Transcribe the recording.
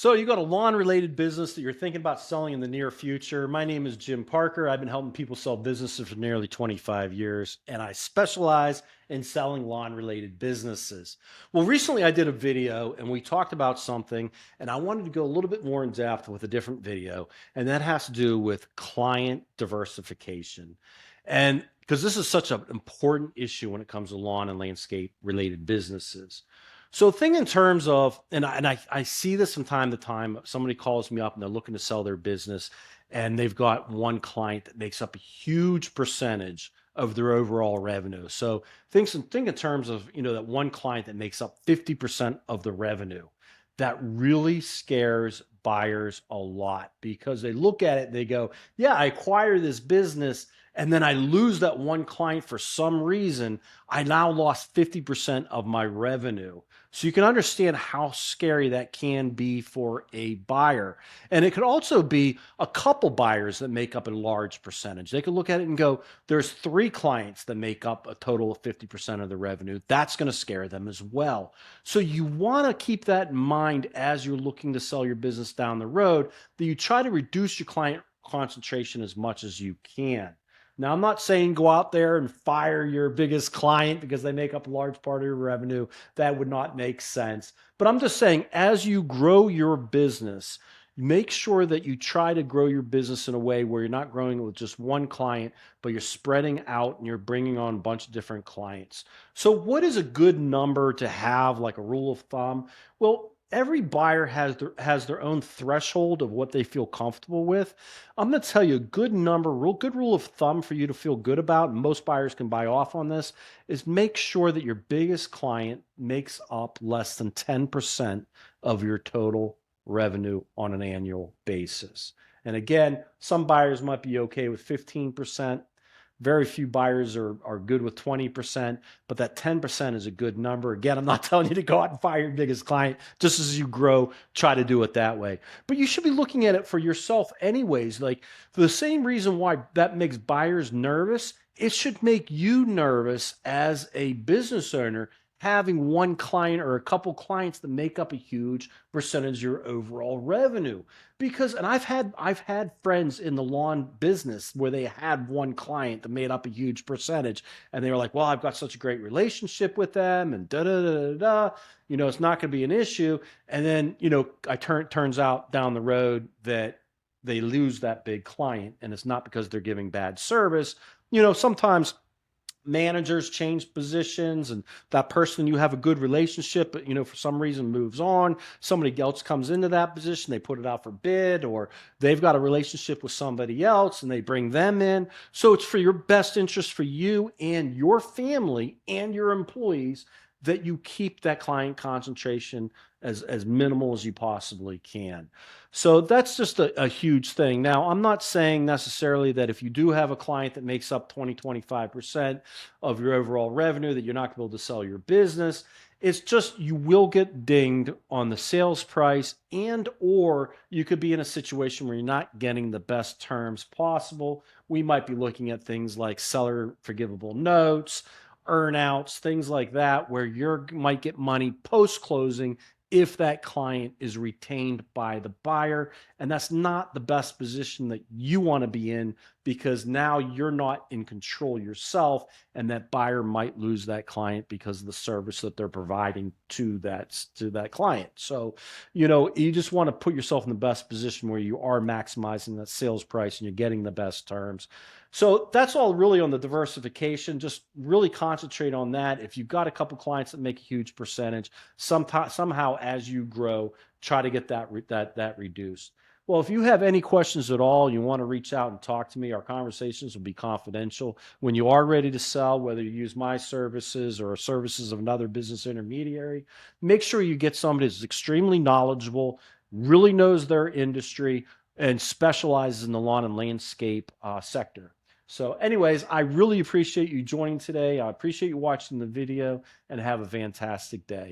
So you got a lawn-related business that you're thinking about selling in the near future. My name is Jim Parker. I've been helping people sell businesses for nearly 25 years, and I specialize in selling lawn-related businesses. Well, recently I did a video and we talked about something, and I wanted to go a little bit more in depth with a different video, and that has to do with client diversification. And because this is such an important issue when it comes to lawn and landscape related businesses. So think in terms of, and I see this from time to time. Somebody calls me up and they're looking to sell their business, and they've got one client that makes up a huge percentage of their overall revenue. So think in terms of that one client that makes up 50% of the revenue. That really scares buyers a lot because they look at it and they go, "Yeah, I acquire this business." And then I lose that one client for some reason. I now lost 50% of my revenue. So you can understand how scary that can be for a buyer. And it could also be a couple buyers that make up a large percentage. They could look at it and go, there's three clients that make up a total of 50% of the revenue. That's going to scare them as well. So you want to keep that in mind as you're looking to sell your business down the road, that you try to reduce your client concentration as much as you can. Now, I'm not saying go out there and fire your biggest client because they make up a large part of your revenue. That would not make sense. But I'm just saying, as you grow your business, make sure that you try to grow your business in a way where you're not growing it with just one client, but you're spreading out and you're bringing on a bunch of different clients. So what is a good number to have, like a rule of thumb? Well, every buyer has their own threshold of what they feel comfortable with. I'm going to tell you a good number, real good rule of thumb for you to feel good about, and most buyers can buy off on this, is make sure that your biggest client makes up less than 10% of your total revenue on an annual basis. And again, some buyers might be okay with 15%. Very few buyers are good with 20%, but that 10% is a good number. Again, I'm not telling you to go out and fire your biggest client. Just as you grow, try to do it that way. But you should be looking at it for yourself anyways. Like, for the same reason why that makes buyers nervous, it should make you nervous as a business owner, having one client or a couple clients that make up a huge percentage of your overall revenue. Because, and I've had friends in the lawn business where they had one client that made up a huge percentage, and they were like, "Well, I've got such a great relationship with them, and da da da da da. It's not going to be an issue." And then, turns out down the road that they lose that big client, and it's not because they're giving bad service. Sometimes managers change positions, and that person you have a good relationship, but for some reason moves on. Somebody else comes into that position, they put it out for bid, or they've got a relationship with somebody else and they bring them in. So it's for your best interest, for you and your family and your employees, that you keep that client concentration as minimal as you possibly can. So that's just a huge thing. Now, I'm not saying necessarily that if you do have a client that makes up 25% of your overall revenue, that you're not going to be able to sell your business. It's just you will get dinged on the sales price, and or you could be in a situation where you're not getting the best terms possible. We might be looking at things like seller forgivable notes, earnouts, things like that, where you might get money post closing if that client is retained by the buyer. And that's not the best position that you want to be in, because now you're not in control yourself, and that buyer might lose that client because of the service that they're providing to that client. So, you just want to put yourself in the best position where you are maximizing that sales price and you're getting the best terms. So that's all really on the diversification. Just really concentrate on that. If you've got a couple clients that make a huge percentage, somehow as you grow, try to get that reduced. Well, if you have any questions at all, you want to reach out and talk to me, our conversations will be confidential. When you are ready to sell, whether you use my services or services of another business intermediary, make sure you get somebody that's extremely knowledgeable, really knows their industry, and specializes in the lawn and landscape sector. So anyways, I really appreciate you joining today. I appreciate you watching the video, and have a fantastic day.